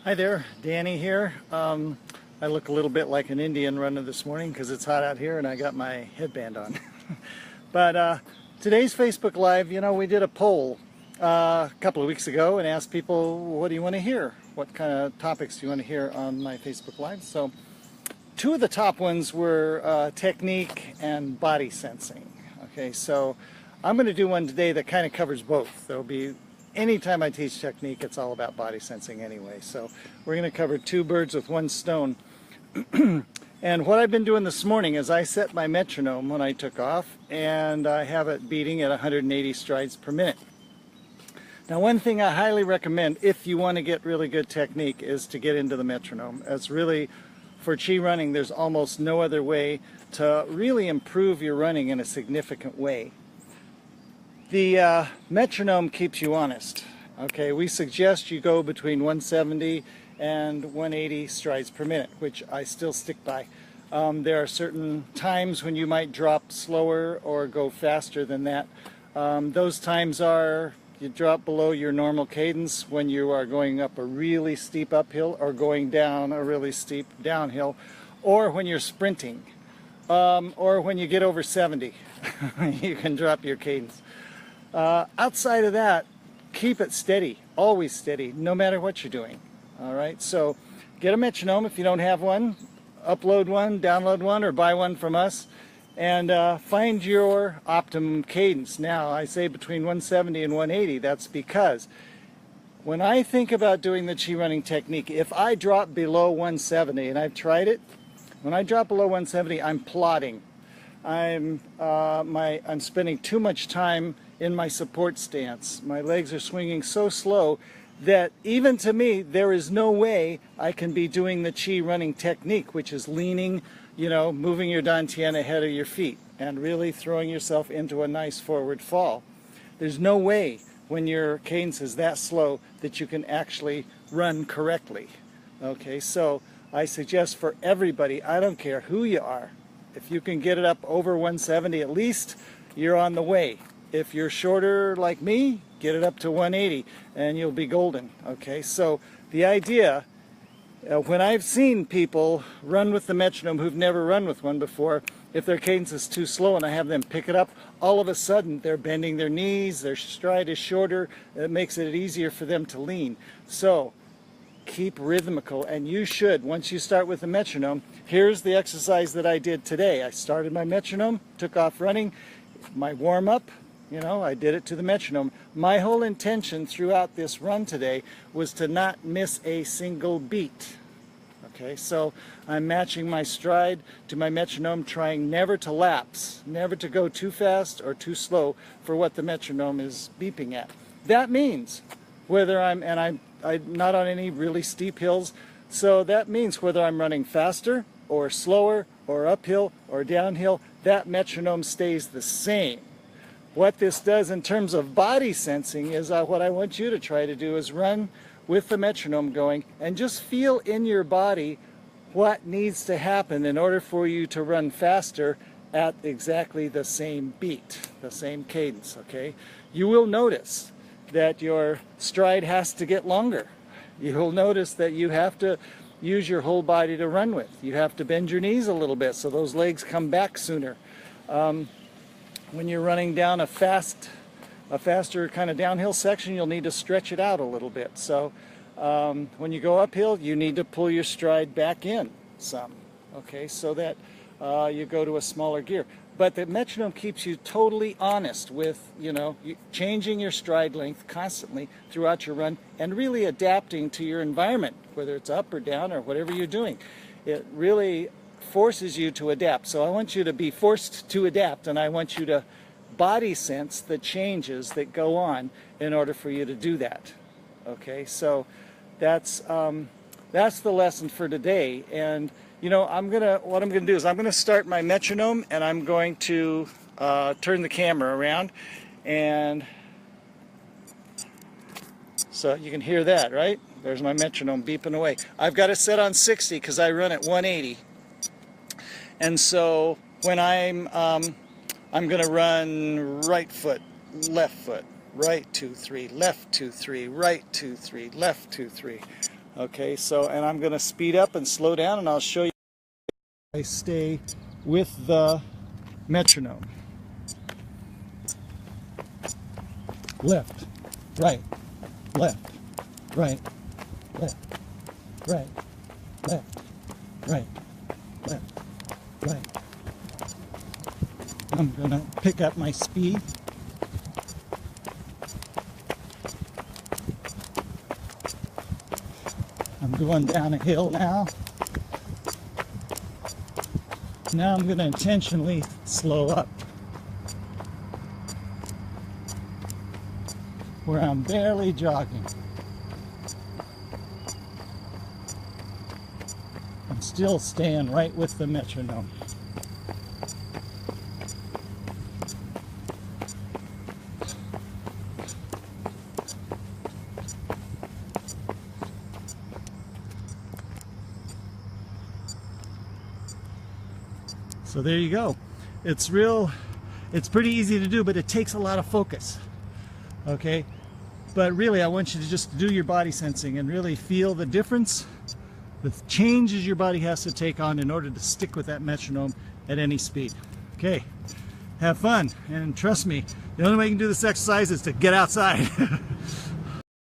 Hi there, Danny here. I look a little bit like an Indian runner this morning because it's hot out here and I got my headband on. But today's Facebook Live, we did a poll a couple of weeks ago and asked people, what do you want to hear? What kind of topics do you want to hear on my Facebook Live? So two of the top ones were technique and body sensing. Okay, so I'm going to do one today that kind of covers both. There'll be anytime I teach technique, it's all about body sensing anyway. So we're going to cover two birds with one stone. And what I've been doing this morning is I set my metronome when I took off, and I have it beating at 180 strides per minute. Now, one thing I highly recommend if you want to get really good technique is to get into the metronome. It's really, for chi running, there's almost no other way to really improve your running in a significant way. The metronome keeps you honest. Okay, we suggest you go between 170 and 180 strides per minute, which I still stick by. There are certain times when you might drop slower or go faster than that. Those times are you drop below your normal cadence when you are going up a really steep uphill or going down a really steep downhill, or when you're sprinting, or when you get over 70. You can drop your cadence. Outside of that, keep it steady, always steady, no matter what you're doing. All right, so get a metronome if you don't have one, upload one, download one, or buy one from us, and find your optimum cadence. Now, I say between 170 and 180. That's because when I think about doing the chi running technique, if I drop below 170, and I've tried it, when I drop below 170, I'm plodding. I'm spending too much time in my support stance. My legs are swinging so slow that even to me, there is no way I can be doing the chi running technique, which is leaning, moving your dantian ahead of your feet and really throwing yourself into a nice forward fall. There's no way when your cadence is that slow that you can actually run correctly. Okay, so I suggest for everybody, I don't care who you are, if you can get it up over 170 at least, you're on the way. If you're shorter like me, get it up to 180 and you'll be golden. Okay, so the idea, when I've seen people run with the metronome who've never run with one before, if their cadence is too slow and I have them pick it up, all of a sudden they're bending their knees, their stride is shorter, it makes it easier for them to lean. So keep rhythmical, and you should, once you start with the metronome, here's the exercise that I did today. I started my metronome, took off running, my warm-up, I did it to the metronome. My whole intention throughout this run today was to not miss a single beat. Okay, so I'm matching my stride to my metronome, trying never to lapse, never to go too fast or too slow for what the metronome is beeping at. That means whether I'm not on any really steep hills, so that means whether I'm running faster or slower or uphill or downhill, that metronome stays the same. What this does in terms of body sensing is what I want you to try to do is run with the metronome going and just feel in your body what needs to happen in order for you to run faster at exactly the same beat, the same cadence, okay? You will notice that your stride has to get longer. You'll notice that you have to use your whole body to run with. You have to bend your knees a little bit so those legs come back sooner. When you're running down a faster kind of downhill section, you'll need to stretch it out a little bit. So when you go uphill, you need to pull your stride back in some, okay, so that you go to a smaller gear. But the metronome keeps you totally honest with, changing your stride length constantly throughout your run and really adapting to your environment, whether it's up or down or whatever you're doing. It really forces you to adapt. So I want you to be forced to adapt, and I want you to body sense the changes that go on in order for you to do that. Okay, so that's the lesson for today. And what I'm gonna do is I'm gonna start my metronome, and I'm going to turn the camera around, and so you can hear that, right? There's my metronome beeping away. I've got it set on 60 because I run at 180. And so when I'm going to run right foot, left foot, right 2 3, left 2 3, right 2 3, left 2 3. Okay, so, and I'm going to speed up and slow down, and I'll show you. I stay with the metronome. Left, right, left, right, left, right, left, right, left, right. I'm going to pick up my speed. I'm going down a hill now. Now I'm going to intentionally slow up, where I'm barely jogging. I'm still staying right with the metronome. So there you go. It's pretty easy to do, but it takes a lot of focus. Okay? But really, I want you to just do your body sensing and really feel the difference, the changes your body has to take on in order to stick with that metronome at any speed. Okay? Have fun, and trust me, the only way you can do this exercise is to get outside.